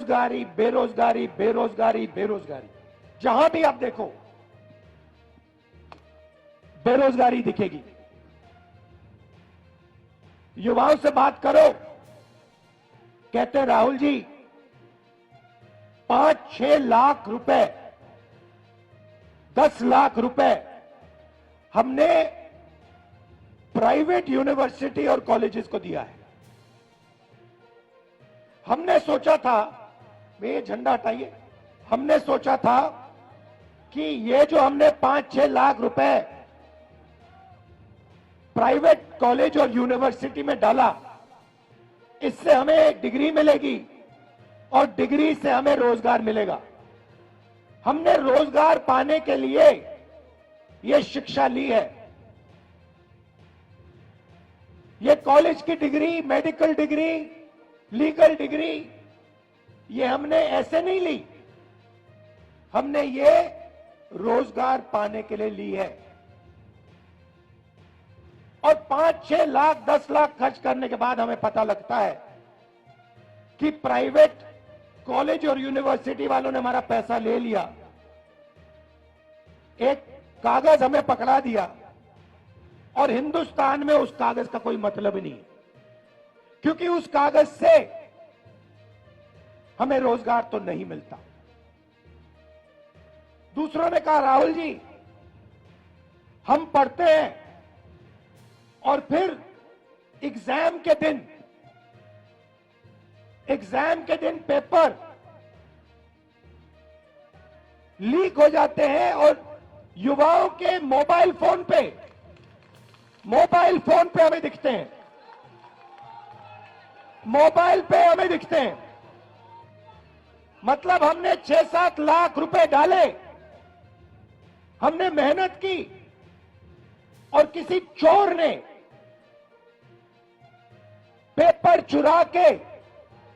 बेरोजगारी बेरोजगारी बेरोजगारी बेरोजगारी, जहां भी आप देखो बेरोजगारी दिखेगी। युवाओं से बात करो, कहते हैं राहुल जी 5-6 लाख रुपए, 10 लाख रुपए हमने प्राइवेट यूनिवर्सिटी और कॉलेजेस को दिया है। हमने सोचा था, ये झंडा हटाइए, हमने सोचा था कि ये जो हमने 5-6 लाख रुपए प्राइवेट कॉलेज और यूनिवर्सिटी में डाला, इससे हमें एक डिग्री मिलेगी और डिग्री से हमें रोजगार मिलेगा। हमने रोजगार पाने के लिए यह शिक्षा ली है। ये कॉलेज की degree, medical degree, legal degree, ये हमने ऐसे नहीं ली, हमने ये रोजगार पाने के लिए ली है। और 5-6 लाख 10 लाख खर्च करने के बाद हमें पता लगता है कि प्राइवेट कॉलेज और यूनिवर्सिटी वालों ने हमारा पैसा ले लिया, एक कागज हमें पकड़ा दिया और हिंदुस्तान में उस कागज का कोई मतलब नहीं है, क्योंकि उस कागज से हमें रोजगार तो नहीं मिलता। दूसरों ने कहा राहुल जी हम पढ़ते हैं और फिर एग्जाम के दिन पेपर लीक हो जाते हैं और युवाओं के मोबाइल फोन पे हमें दिखते हैं, मोबाइल पे हमें दिखते हैं। मतलब हमने 6-7 लाख रुपए डाले, हमने मेहनत की और किसी चोर ने पेपर चुरा के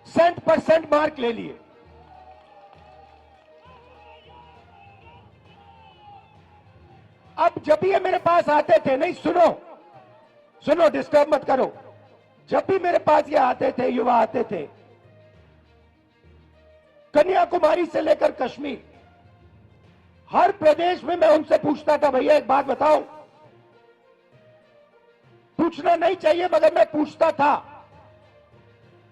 100% मार्क ले लिए। अब जब ये मेरे पास आते थे, नहीं सुनो डिस्टर्ब मत करो, जब भी मेरे पास ये आते थे, युवा आते थे, कन्याकुमारी से लेकर कश्मीर, हर प्रदेश में मैं उनसे पूछता था भैया एक बात बताओ, पूछना नहीं चाहिए मगर मैं पूछता था,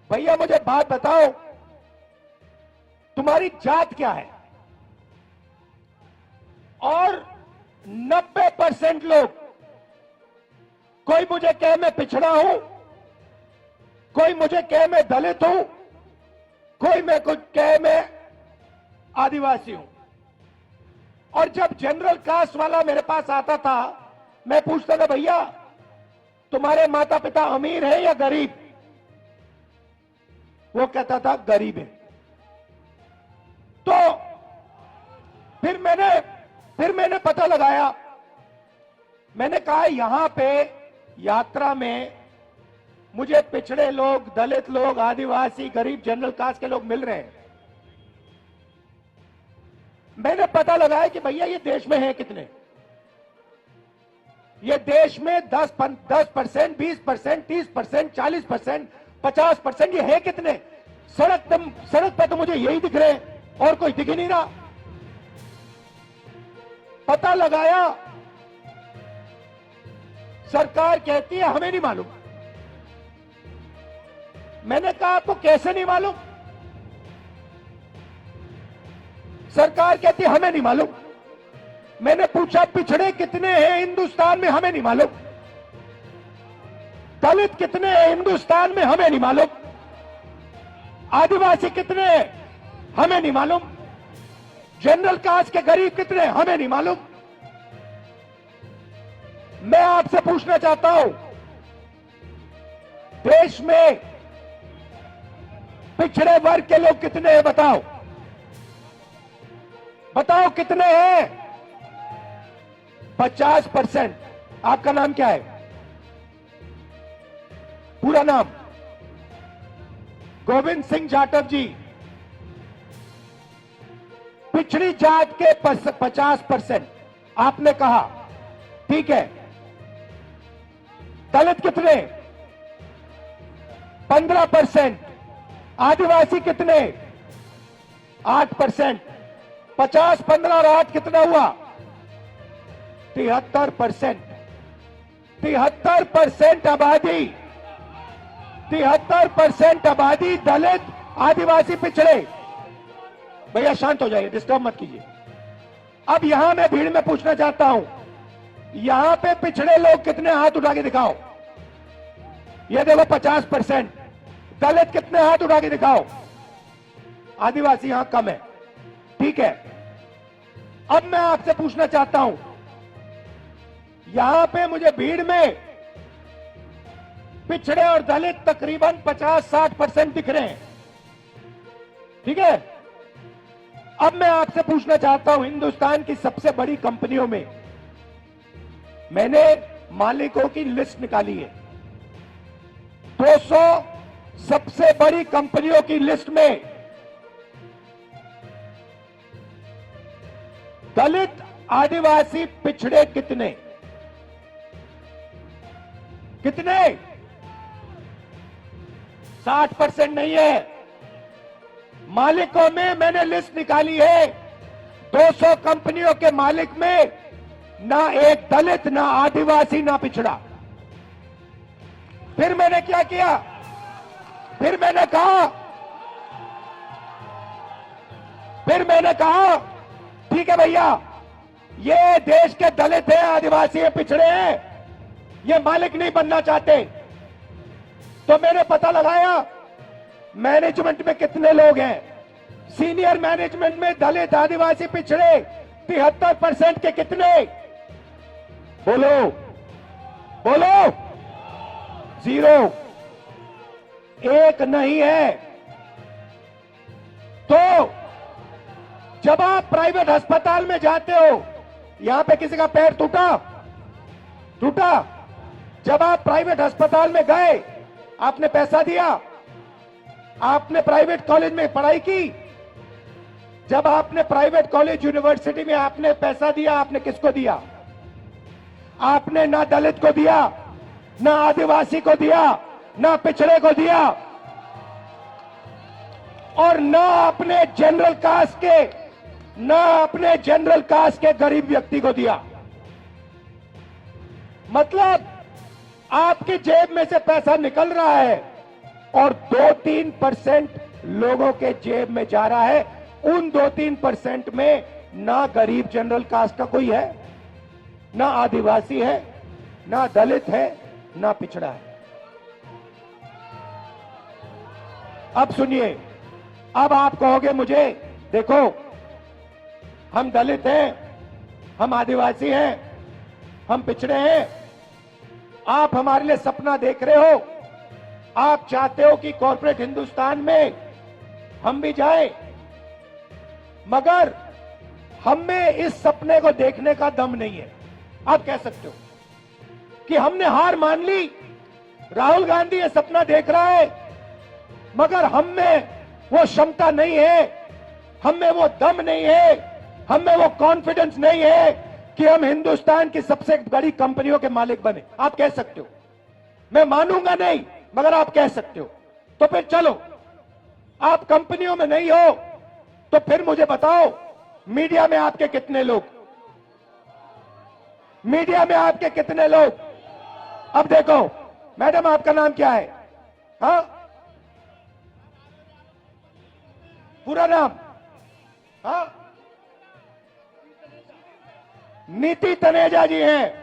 भैया मुझे बात बताओ तुम्हारी जात क्या है? और 90% लोग, कोई मुझे कहे मैं पिछड़ा हूं, कोई मुझे कहे मैं दलित हूं, कोई मैं कुछ कहे मैं आदिवासी हूं। और जब जनरल कास्ट वाला मेरे पास आता था, मैं पूछता था भैया तुम्हारे माता पिता अमीर है या गरीब? वो कहता था गरीब है। तो फिर मैंने पता लगाया, मैंने कहा यहां पे यात्रा में मुझे पिछड़े लोग, दलित लोग, आदिवासी, गरीब, जनरल कास्ट के लोग मिल रहे हैं। मैंने पता लगाया कि भैया ये देश में है कितने? ये देश में 10%, 20%, 30%, 40%, 50%, ये है कितने? सड़क पे तो मुझे यही दिख रहे हैं और कोई दिख ही नहीं रहा। पता लगाया, सरकार कहती है हमें नहीं मालूम। मैंने कहा आपको कैसे नहीं मालूम? सरकार कहती है हमें नहीं मालूम। मैंने पूछा पिछड़े कितने हैं हिंदुस्तान में? हमें नहीं मालूम। दलित कितने हैं हिंदुस्तान में? हमें नहीं मालूम। आदिवासी कितने हैं? हमें नहीं मालूम। जनरल कास्ट के गरीब कितने हैं? हमें नहीं मालूम। मैं आपसे पूछना चाहता हूं, देश में पिछड़े वर्ग के लोग कितने हैं? बताओ कितने हैं? 50%। आपका नाम क्या है? पूरा नाम? गोविंद सिंह जाटव जी। पिछड़ी जात के 50% आपने कहा, ठीक है। दलित कितने? 15%। आदिवासी कितने? 8%, 50, 15 और 8 कितना हुआ? 73%। 73% आबादी, 73% आबादी दलित, आदिवासी, पिछड़े। भैया शांत हो जाइए, डिस्टर्ब मत कीजिए। अब यहां मैं भीड़ में पूछना चाहता हूं, यहां पे पिछड़े लोग कितने? हाथ उठा के दिखाओ। ये देखो 50%। दलित कितने? हाथ उठा के दिखाओ। आदिवासी यहां कम है, ठीक है। अब मैं आपसे पूछना चाहता हूं, यहां पे मुझे भीड़ में पिछड़े और दलित तकरीबन 50-60% दिख रहे हैं, ठीक है। अब मैं आपसे पूछना चाहता हूं, हिंदुस्तान की सबसे बड़ी कंपनियों में मैंने मालिकों की लिस्ट निकाली है। 200 सबसे बड़ी कंपनियों की लिस्ट में दलित, आदिवासी, पिछड़े कितने? कितने? 60% नहीं है। मालिकों में मैंने लिस्ट निकाली है, 200 कंपनियों के मालिक में ना एक दलित, ना आदिवासी, ना पिछड़ा। फिर मैंने क्या किया? फिर मैंने कहा ठीक है भैया, ये देश के दलित हैं, आदिवासी हैं, पिछड़े हैं, ये मालिक नहीं बनना चाहते। तो मैंने पता लगाया मैनेजमेंट में कितने लोग हैं। सीनियर मैनेजमेंट में दलित, आदिवासी, पिछड़े 73% के कितने? बोलो बोलो। 0, एक नहीं है। तो जब आप प्राइवेट अस्पताल में जाते हो, यहां पे किसी का पैर टूटा? जब आप प्राइवेट अस्पताल में गए, आपने पैसा दिया? आपने प्राइवेट कॉलेज में पढ़ाई की? जब आपने प्राइवेट कॉलेज, यूनिवर्सिटी में आपने पैसा दिया, आपने किसको दिया? आपने ना दलित को दिया, ना आदिवासी को दिया, ना पिछड़े को दिया, और ना अपने जनरल कास्ट के गरीब व्यक्ति को दिया। मतलब आपकी जेब में से पैसा निकल रहा है और 2-3% लोगों के जेब में जा रहा है। उन 2-3% में ना गरीब जनरल कास्ट का कोई है, ना आदिवासी है, ना दलित है, ना पिछड़ा है। अब सुनिए, अब आप कहोगे मुझे, देखो हम दलित हैं, हम आदिवासी हैं, हम पिछड़े हैं, आप हमारे लिए सपना देख रहे हो, आप चाहते हो कि कॉर्पोरेट हिंदुस्तान में हम भी जाएं, मगर हम में इस सपने को देखने का दम नहीं है। आप कह सकते हो कि हमने हार मान ली, राहुल गांधी ये सपना देख रहा है, मगर हम में वो क्षमता नहीं है, हम में वो दम नहीं है, हम में वो कॉन्फिडेंस नहीं है कि हम हिंदुस्तान की सबसे बड़ी कंपनियों के मालिक बने। आप कह सकते हो, मैं मानूंगा नहीं, मगर आप कह सकते हो। तो फिर चलो, आप कंपनियों में नहीं हो तो फिर मुझे बताओ, मीडिया में आपके कितने लोग? मीडिया में आपके कितने लोग? अब देखो मैडम, आपका नाम क्या है? हाँ, पूरा नाम? हाँ, नीति तनेजा जी हैं,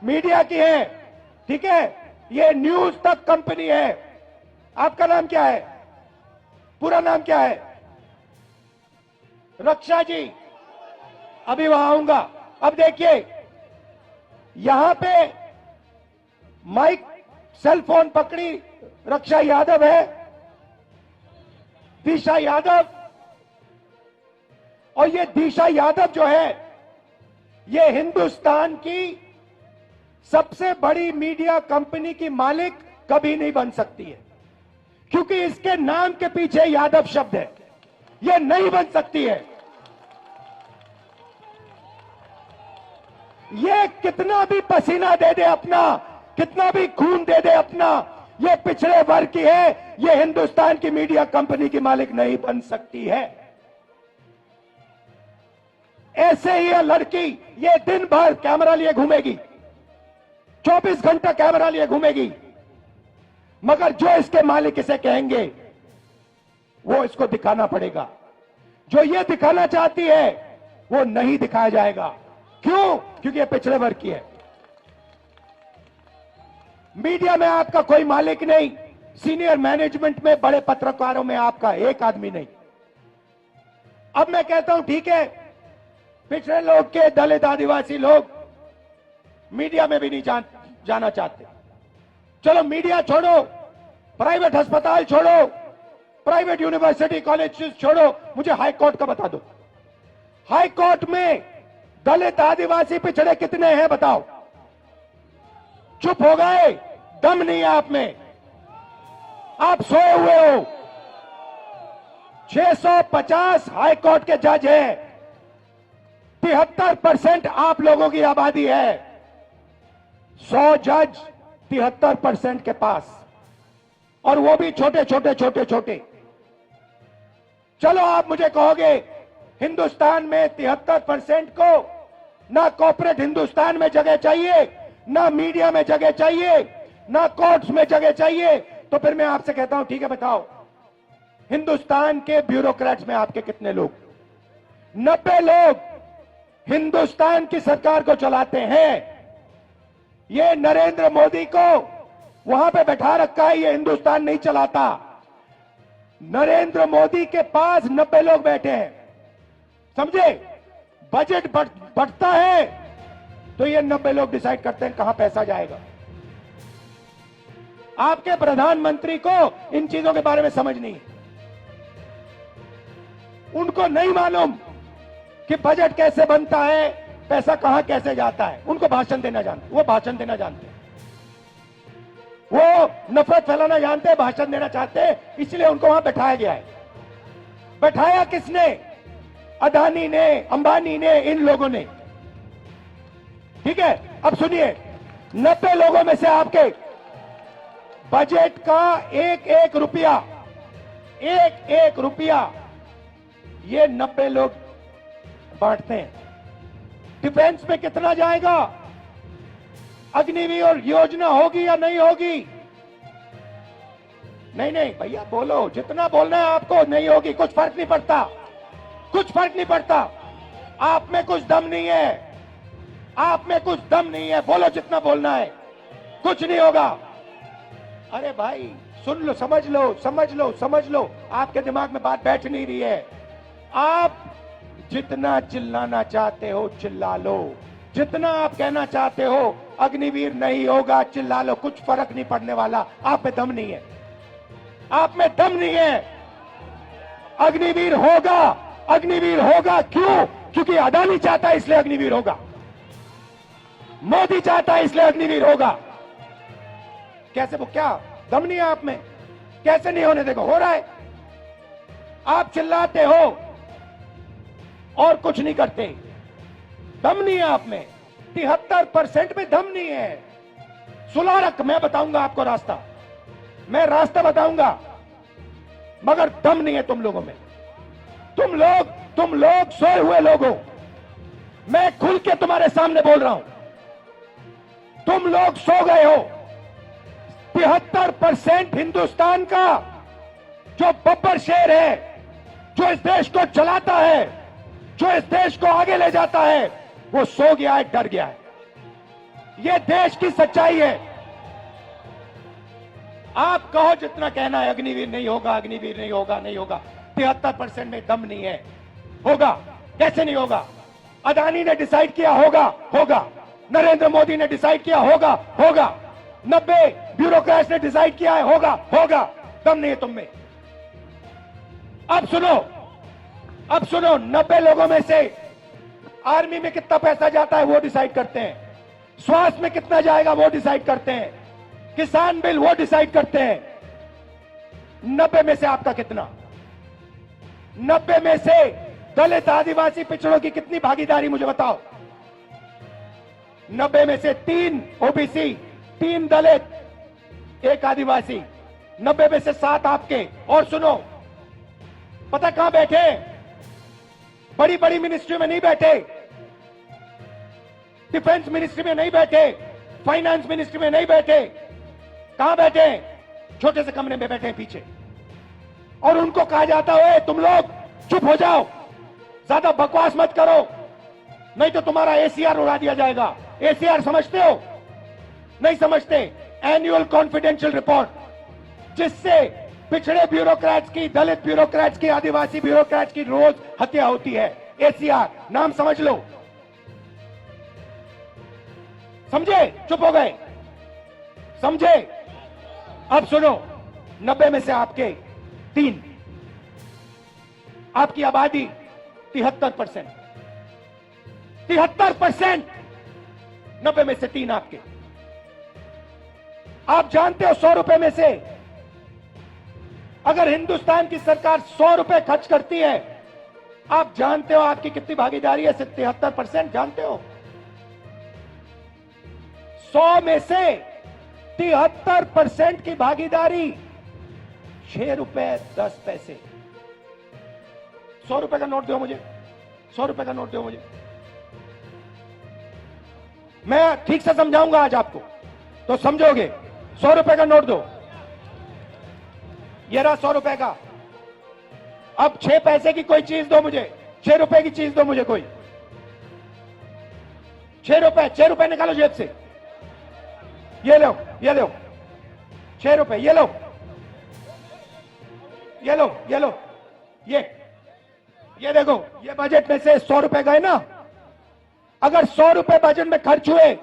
मीडिया की हैं, ठीक है। ये न्यूज तक कंपनी है। आपका नाम क्या है? पूरा नाम क्या है? रक्षा जी, अभी वहां आऊंगा। अब देखिए, यहां पे माइक, सेल फोन पकड़ी रक्षा यादव है, दिशा यादव, और ये दिशा यादव जो है, ये हिंदुस्तान की सबसे बड़ी मीडिया कंपनी की मालिक कभी नहीं बन सकती है, क्योंकि इसके नाम के पीछे यादव शब्द है। ये नहीं बन सकती है। ये कितना भी पसीना दे दे अपना, कितना भी खून दे दे अपना, ये पिछड़े वर्ग की है, ये हिंदुस्तान की मीडिया कंपनी की मालिक नहीं बन सकती है। ऐसे ही यह लड़की ये दिन भर कैमरा लिए घूमेगी, 24 घंटा कैमरा लिए घूमेगी, मगर जो इसके मालिक इसे कहेंगे वो इसको दिखाना पड़ेगा। जो ये दिखाना चाहती है वो नहीं दिखाया जाएगा। क्यों? क्योंकि ये पिछड़े वर्ग की है। मीडिया में आपका कोई मालिक नहीं, सीनियर मैनेजमेंट में, बड़े पत्रकारों में आपका एक आदमी नहीं। अब मैं कहता हूं ठीक है, पिछड़े लोग के, दलित आदिवासी लोग मीडिया में भी नहीं जाना चाहते। चलो मीडिया छोड़ो, प्राइवेट अस्पताल छोड़ो, प्राइवेट यूनिवर्सिटी कॉलेज छोड़ो, मुझे हाई कोर्ट का बता दो। हाई कोर्ट में दलित आदिवासी पिछड़े कितने हैं बताओ? चुप हो गए, दम नहीं है आप में, आप सोए हुए हो। 650 हाई कोर्ट के जज हैं, 73% आप लोगों की आबादी है, 100 जज 73% के पास, और वो भी छोटे छोटे छोटे छोटे। चलो आप मुझे कहोगे हिंदुस्तान में 73% को ना कॉर्पोरेट हिंदुस्तान में जगह चाहिए, ना मीडिया में जगह चाहिए, ना कोर्ट्स में जगह चाहिए, तो फिर मैं आपसे कहता हूं ठीक है बताओ, हिंदुस्तान के ब्यूरोक्रेट्स में आपके कितने लोग? 90 लोग हिंदुस्तान की सरकार को चलाते हैं। ये नरेंद्र मोदी को वहां पे बैठा रखा है, ये हिंदुस्तान नहीं चलाता। नरेंद्र मोदी के पास 90 लोग बैठे हैं, समझे? बजट बढ़ता है तो ये 90 लोग डिसाइड करते हैं कहां पैसा जाएगा। आपके प्रधानमंत्री को इन चीजों के बारे में समझ नहीं है, उनको नहीं मालूम कि बजट कैसे बनता है, पैसा कहां कैसे जाता है। उनको भाषण देना जानते, वो भाषण देना जानते, वो नफरत फैलाना जानते हैं, भाषण देना चाहते हैं, इसलिए उनको वहां बैठाया गया है। बैठाया किसने? अदानी ने, अंबानी ने, इन लोगों ने। ठीक है, अब सुनिए, 90 लोगों में से आपके बजट का एक एक रुपया ये 90 लोग बांटते हैं। डिफेंस में कितना जाएगा? अग्निवीर योजना होगी या नहीं होगी? नहीं नहीं भैया बोलो, जितना बोलना है आपको। नहीं होगी, कुछ फर्क नहीं पड़ता, कुछ फर्क नहीं पड़ता। आप में कुछ दम नहीं है, आप में कुछ दम नहीं है, बोलो जितना बोलना है, कुछ नहीं होगा। अरे भाई सुन लो, समझ लो, समझ लो, समझ लो, आपके दिमाग में बात बैठ नहीं रही है। आप जितना चिल्लाना चाहते हो चिल्ला लो, जितना आप कहना चाहते हो अग्निवीर नहीं होगा, चिल्ला लो, कुछ फर्क नहीं पड़ने वाला। आप में दम नहीं है, आप में दम नहीं है। अग्निवीर होगा, अग्निवीर होगा। क्यों? क्योंकि अदानी चाहता है इसलिए अग्निवीर होगा, मोदी चाहता है इसलिए अग्निवीर होगा। कैसे? वो क्या दम नहीं है आप में? कैसे नहीं होने देगा? हो रहा है। आप चिल्लाते हो और कुछ नहीं करते, दम नहीं है आप में। 73% में दम नहीं है। सुलह रख, मैं बताऊंगा आपको रास्ता, मैं रास्ता बताऊंगा, मगर दम नहीं है तुम लोगों में। तुम लोग सोए हुए लोग हो, मैं खुल के तुम्हारे सामने बोल रहा हूं, तुम लोग सो गए हो। 73% हिंदुस्तान का जो बब्बर शेर है, जो इस देश को चलाता है, जो इस देश को आगे ले जाता है, वो सो गया है, डर गया है। ये देश की सच्चाई है। आप कहो जितना कहना है, अग्निवीर नहीं होगा, अग्निवीर नहीं होगा, नहीं होगा। 73% में दम नहीं है। होगा, कैसे नहीं होगा? अदानी ने डिसाइड किया होगा, होगा। नरेंद्र मोदी ने डिसाइड किया होगा, होगा। 90 ब्यूरोक्रेट्स ने डिसाइड किया है, होगा, होगा। दम नहीं है तुम में। अब सुनो, 90 लोगों में से आर्मी में कितना पैसा जाता है वो डिसाइड करते हैं, स्वास्थ्य में कितना जाएगा वो डिसाइड करते हैं, किसान बिल वो डिसाइड करते हैं। 90 में से आपका कितना? 90 में से दलित आदिवासी पिछड़ों की कितनी भागीदारी मुझे बताओ? 90 में से 3 ओबीसी, 3 दलित, 1 आदिवासी, 90 में से 7 आपके। और सुनो, पता कहां बैठे? बड़ी बड़ी मिनिस्ट्री में नहीं बैठे, डिफेंस मिनिस्ट्री में नहीं बैठे, फाइनेंस मिनिस्ट्री में नहीं बैठे, कहां बैठे हैं? छोटे से कमरे में बैठे हैं पीछे। और उनको कहा जाता है तुम लोग चुप हो जाओ, ज्यादा बकवास मत करो, नहीं तो तुम्हारा एसीआर उड़ा दिया जाएगा। एसीआर समझते हो? नहीं समझते। एनुअल कॉन्फिडेंशियल रिपोर्ट, जिससे पिछड़े ब्यूरोक्रेट्स की, दलित ब्यूरोक्रेट्स की, आदिवासी ब्यूरोक्रेट्स की रोज हत्या होती है। एसीआर नाम समझ लो। समझे? चुप हो गए? समझे? अब सुनो, 90 में से आपके 3, आपकी आबादी 73%, 73%, 90 में से 3 आपके। आप जानते हो 100 रुपए में से अगर हिंदुस्तान की सरकार 100 रुपए खर्च करती है, आप जानते हो आपकी कितनी भागीदारी है? 73%। जानते हो? 100 में से 73% की भागीदारी 6 रुपए 10 पैसे। 100 रुपए का नोट दो मुझे, 100 रुपए का नोट दो मुझे। मैं ठीक से समझाऊंगा आज आपको, तो समझोगे। 100 रुपए का नोट दो। ये रहा 100 रुपए का। अब 6 पैसे की कोई चीज दो मुझे, 6 रुपए की चीज दो मुझे कोई। 6 रुपए निकालो जेब से। ये लो, ये लो 6 रुपए, ये लो, ये लो, ये लो, ये देखो, ये बजट में से 100 रुपए गए ना। अगर 100 रुपए बजट में खर्च हुए,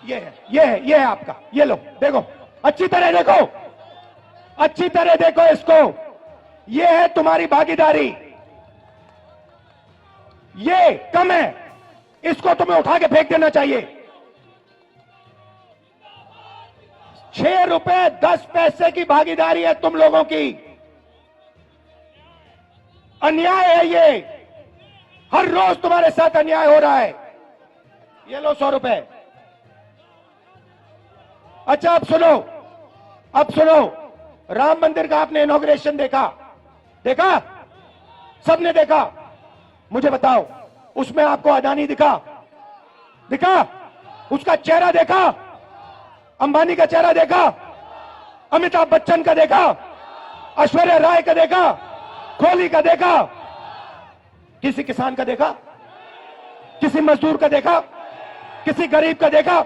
ये है आपका। ये लो, देखो, अच्छी तरह देखो, अच्छी तरह देखो इसको। ये है तुम्हारी भागीदारी। ये कम है, इसको तुम्हें उठा के फेंक देना चाहिए। 6 रुपए 10 पैसे की भागीदारी है तुम लोगों की। अन्याय है ये। हर रोज तुम्हारे साथ अन्याय हो रहा है। ये लो 100 रुपए। अच्छा अब सुनो, अब सुनो। राम मंदिर का आपने इनॉग्रेशन देखा? देखा? सबने देखा? मुझे बताओ, उसमें आपको अदानी दिखा? दिखा? उसका चेहरा देखा? अंबानी का चेहरा देखा? अमिताभ बच्चन का देखा? ऐश्वर्या राय का देखा? कोहली का देखा? किसी किसान का देखा? किसी मजदूर का देखा? किसी गरीब का देखा?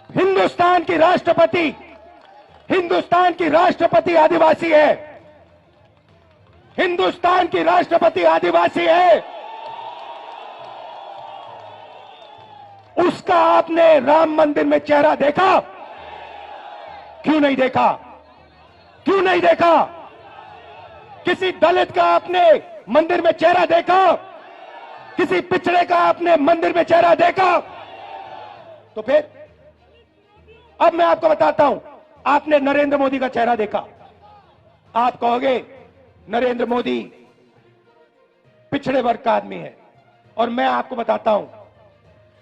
हिंदुस्तान की राष्ट्रपति, हिंदुस्तान की राष्ट्रपति आदिवासी है। हिंदुस्तान की राष्ट्रपति आदिवासी है। उसका आपने राम मंदिर में चेहरा देखा? क्यों नहीं देखा? क्यों नहीं देखा? किसी दलित का आपने मंदिर में चेहरा देखा? किसी पिछड़े का आपने मंदिर में चेहरा देखा? तो फिर अब मैं आपको बताता हूं, आपने नरेंद्र मोदी का चेहरा देखा। आप कहोगे नरेंद्र मोदी पिछड़े वर्ग का आदमी है, और मैं आपको बताता हूं,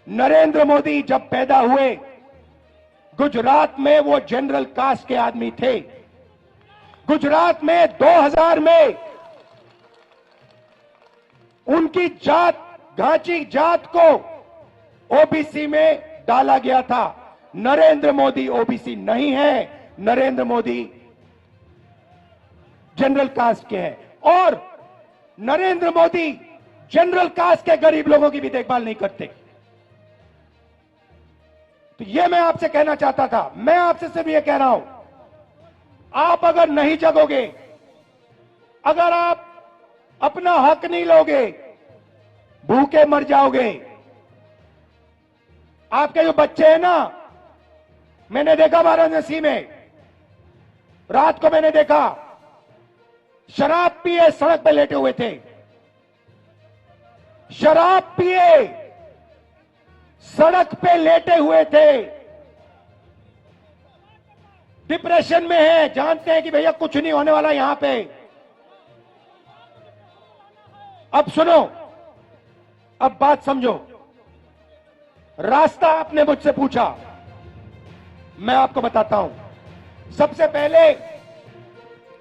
नरेंद्र मोदी जब पैदा हुए गुजरात में वो जनरल कास्ट के आदमी थे। गुजरात में 2000 में उनकी जात, घांची जात को ओबीसी में डाला गया था। नरेंद्र मोदी ओबीसी नहीं है, नरेंद्र मोदी जनरल कास्ट के हैं। और नरेंद्र मोदी जनरल कास्ट के गरीब लोगों की भी देखभाल नहीं करते। तो यह मैं आपसे कहना चाहता था। मैं आपसे सिर्फ यह कह रहा हूं, आप अगर नहीं जगोगे, अगर आप अपना हक नहीं लोगे, भूखे मर जाओगे। आपके जो बच्चे हैं ना, मैंने देखा वाराणसी में, रात को मैंने देखा शराब पिए सड़क पे लेटे हुए थे। शराब पिए सड़क पे लेटे हुए थे। डिप्रेशन में है, जानते हैं कि भैया कुछ नहीं होने वाला यहां पे। अब सुनो, अब बात समझो। रास्ता आपने मुझसे पूछा, मैं आपको बताता हूं। सबसे पहले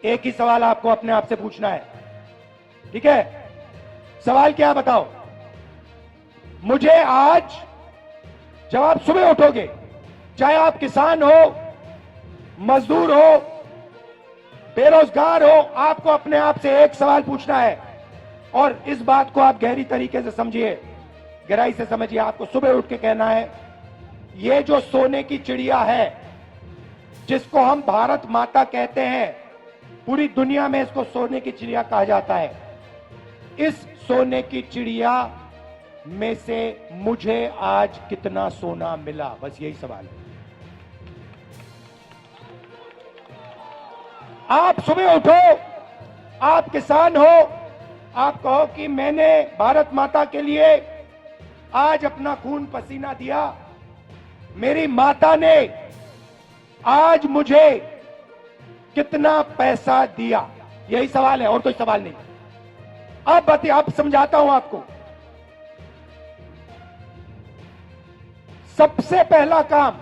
एक ही सवाल आपको अपने आप से पूछना है, ठीक है? सवाल क्या बताओ? मुझे आज जब आप सुबह उठोगे, चाहे आप किसान हो, मजदूर हो, बेरोजगार हो, आपको अपने आप से एक सवाल पूछना है और इस बात को आप गहरी तरीके से समझिए, गहराई से समझिए। आपको सुबह उठ के कहना है, ये जो सोने की चिड़िया है जिसको हम भारत माता कहते हैं, पूरी दुनिया में इसको सोने की चिड़िया कहा जाता है, इस सोने की चिड़िया में से मुझे आज कितना सोना मिला? बस यही सवाल है। आप सुबह उठो, आप किसान हो, आप कहो कि मैंने भारत माता के लिए आज अपना खून पसीना दिया, मेरी माता ने आज मुझे कितना पैसा दिया? यही सवाल है और कोई सवाल नहीं। अब समझाता हूं आपको। सबसे पहला काम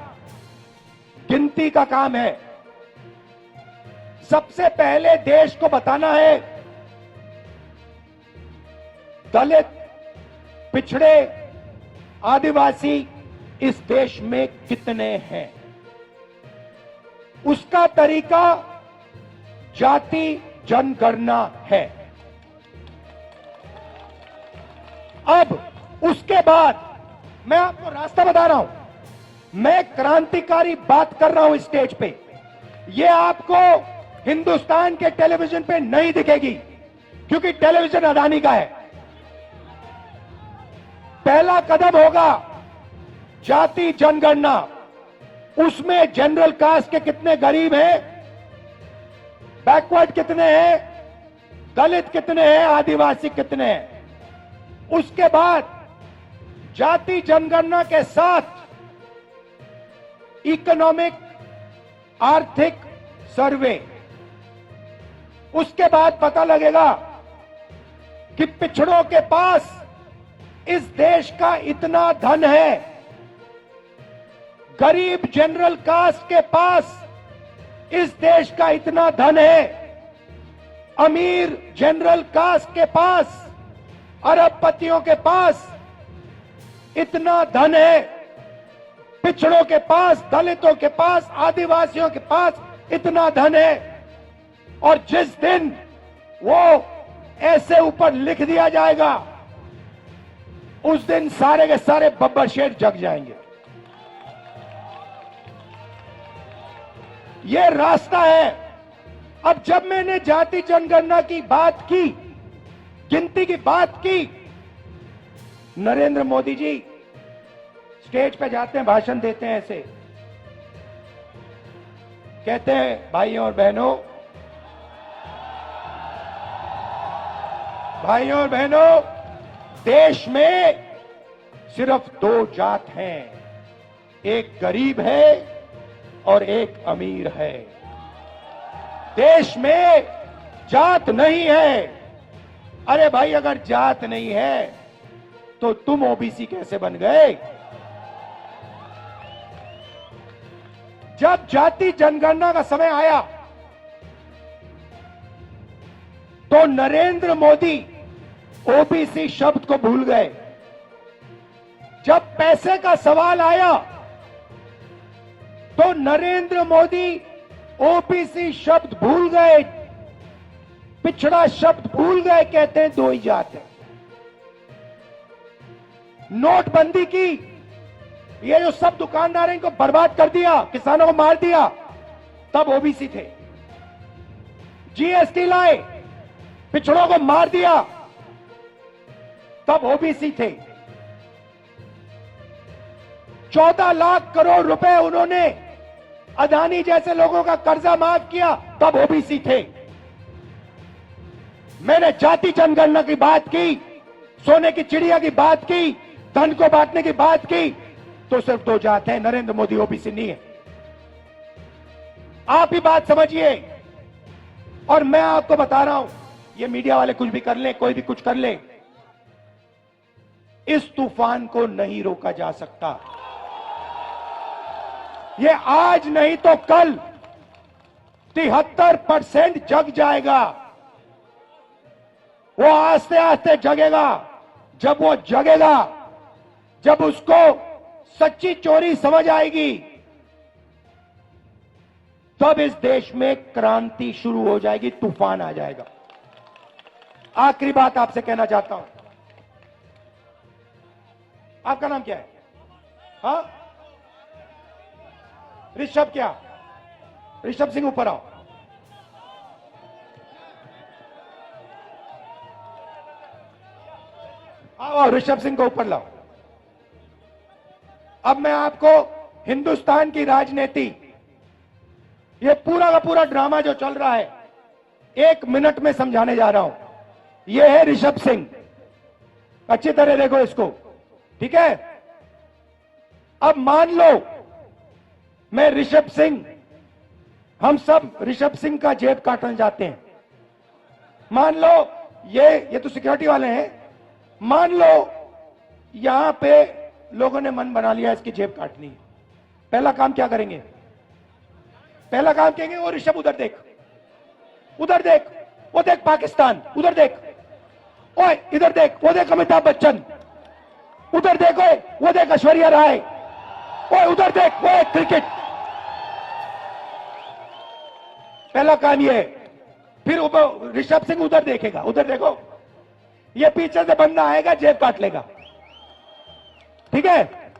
गिनती का काम है। सबसे पहले देश को बताना है दलित, पिछड़े, आदिवासी इस देश में कितने हैं। उसका तरीका जाति जनगणना है। अब उसके बाद मैं आपको रास्ता बता रहा हूं। मैं क्रांतिकारी बात कर रहा हूं स्टेज पे। ये आपको हिंदुस्तान के टेलीविजन पे नहीं दिखेगी क्योंकि टेलीविजन अदानी का है। पहला कदम होगा जाति जनगणना। उसमें जनरल कास्ट के कितने गरीब हैं, बैकवर्ड कितने हैं, दलित कितने हैं, आदिवासी कितने हैं। उसके बाद जाति जनगणना के साथ इकोनॉमिक, आर्थिक सर्वे। उसके बाद पता लगेगा कि पिछड़ों के पास इस देश का इतना धन है, गरीब जनरल कास्ट के पास इस देश का इतना धन है, अमीर जनरल कास्ट के पास, अरबपतियों के पास इतना धन है, पिछड़ों के पास, दलितों के पास, आदिवासियों के पास इतना धन है। और जिस दिन वो ऐसे ऊपर लिख दिया जाएगा, उस दिन सारे के सारे बब्बर शेर जग जाएंगे। ये रास्ता है। अब जब मैंने जाति जनगणना की बात की, गिनती की बात की, नरेंद्र मोदी जी स्टेज पे जाते हैं, भाषण देते हैं, ऐसे कहते हैं, भाइयों और बहनों, भाइयों और बहनों, देश में सिर्फ दो जात हैं, एक गरीब है और एक अमीर है। देश में जात नहीं है। अरे भाई, अगर जात नहीं है तो तुम ओबीसी कैसे बन गए? जब जाति जनगणना का समय आया तो नरेंद्र मोदी ओबीसी शब्द को भूल गए। जब पैसे का सवाल आया तो नरेंद्र मोदी ओबीसी शब्द भूल गए, पिछड़ा शब्द भूल गए, कहते हैं दो ही जात है। नोटबंदी की, ये जो सब दुकानदार इनको बर्बाद कर दिया, किसानों को मार दिया, तब ओबीसी थे। जीएसटी लाए, पिछड़ों को मार दिया, तब ओबीसी थे। 14 लाख करोड़ रुपए उन्होंने अदानी जैसे लोगों का कर्जा माफ किया, तब ओबीसी थे। मैंने जाति जनगणना की बात की, सोने की चिड़िया की बात की, धन को बांटने की बात की, तो सिर्फ दो जात है, नरेंद्र मोदी ओबीसी नहीं है। आप ही बात समझिए। और मैं आपको बता रहा हूं, ये मीडिया वाले कुछ भी कर लें, कोई भी कुछ कर ले, इस तूफान को नहीं रोका जा सकता। ये आज नहीं तो कल 73% जग जाएगा। वो आस्ते आस्ते जगेगा। जब वो जगेगा, जब उसको सच्ची चोरी समझ आएगी, तब इस देश में क्रांति शुरू हो जाएगी, तूफान आ जाएगा। आखिरी बात आपसे कहना चाहता हूं। आपका नाम क्या है? हाँ, ऋषभ। क्या ऋषभ सिंह? ऊपर आओ। आओ, ऋषभ सिंह को ऊपर लाओ। अब मैं आपको हिंदुस्तान की राजनीति, ये पूरा का पूरा ड्रामा जो चल रहा है, 1 मिनट में समझाने जा रहा हूं। ये है ऋषभ सिंह। अच्छी तरह देखो इसको, ठीक है? अब मान लो मैं ऋषभ सिंह, हम सब ऋषभ सिंह का जेब काटना चाहते हैं। मान लो ये तो सिक्योरिटी वाले हैं। मान लो यहां पे लोगों ने मन बना लिया इसकी जेब काटनी है। पहला काम क्या करेंगे? पहला काम कहेंगे, वो ऋषभ उधर देख, उधर देख, वो देख पाकिस्तान, उधर देख, ओए इधर देख, वो देख अमिताभ बच्चन, उधर देखो, वो देख ऐश्वर्या राय, ओए उधर देख, वो एक क्रिकेट। पहला काम ये है। फिर ऋषभ सिंह उधर देखेगा, उधर देखो, ये पीछे से बंदा आएगा, जेब काट लेगा। ठीक है?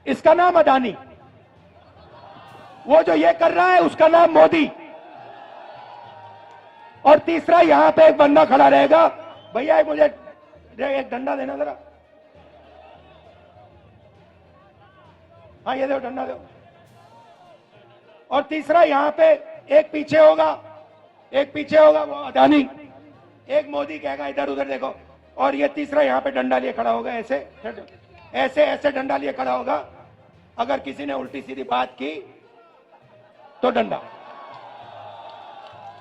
इसका नाम अडानी। वो जो ये कर रहा है उसका नाम मोदी। और तीसरा यहां पे एक बंदा खड़ा रहेगा, भैया मुझे एक डंडा देना जरा। हाँ ये दो, डंडा दो। और तीसरा यहां पे एक पीछे होगा, एक पीछे होगा वो अडानी, एक मोदी कहेगा इधर उधर देखो, और ये तीसरा यहां पे डंडा लिए खड़ा होगा, ऐसे ऐसे ऐसे डंडा लिए खड़ा होगा। अगर किसी ने उल्टी सीधी बात की तो डंडा।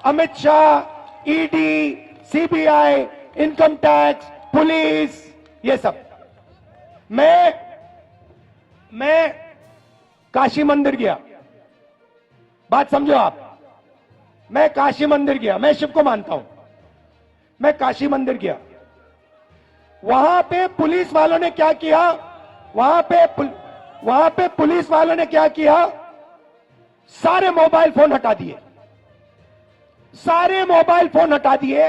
Amit Shah, ED, CBI, income tax, police, ये सब। मैं काशी मंदिर गया, बात समझो आप। मैं काशी मंदिर गया, मैं शिव को मानता हूं। मैं काशी मंदिर गया, वहां पे पुलिस वालों ने क्या किया? वहां पे पुलिस वालों ने क्या किया? सारे मोबाइल फोन हटा दिए, सारे मोबाइल फोन हटा दिए।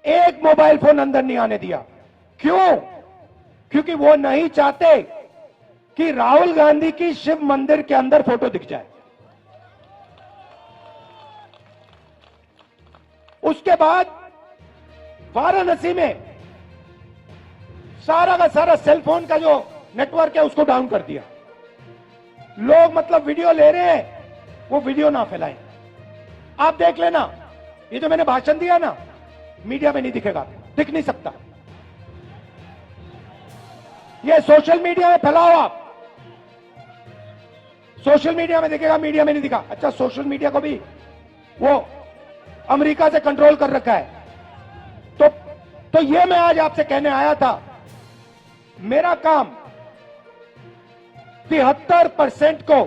एक मोबाइल फोन अंदर नहीं आने दिया। क्यों? क्योंकि वो नहीं चाहते कि राहुल गांधी की शिव मंदिर के अंदर फोटो दिख जाए। उसके बाद वाराणसी में सारा का सारा सेलफोन का जो नेटवर्क है उसको डाउन कर दिया। लोग मतलब वीडियो ले रहे हैं, वो वीडियो ना फैलाएं। आप देख लेना, ये जो मैंने भाषण दिया ना, मीडिया में नहीं दिखेगा, दिख नहीं सकता। ये सोशल मीडिया में फैलाओ आप, सोशल मीडिया में दिखेगा, मीडिया में नहीं दिखा। अच्छा, सोशल मीडिया को भी वो अमेरिका से कंट्रोल कर रखा है। तो ये मैं आज आपसे कहने आया था, मेरा काम 73% को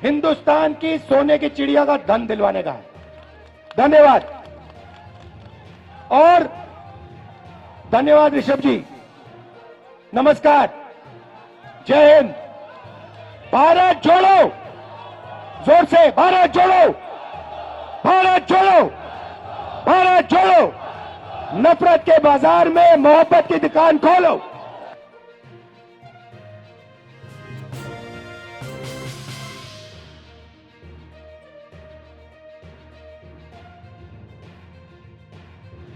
हिंदुस्तान की सोने की चिड़िया का धन दिलवाने का है। धन्यवाद। और धन्यवाद ऋषभ जी, नमस्कार, जय हिंद। भारत जोड़ो, जोर से भारत जोड़ो, भारत जोड़ो, भारत जोड़ो। नफरत के बाजार में मोहब्बत की दुकान खोलो।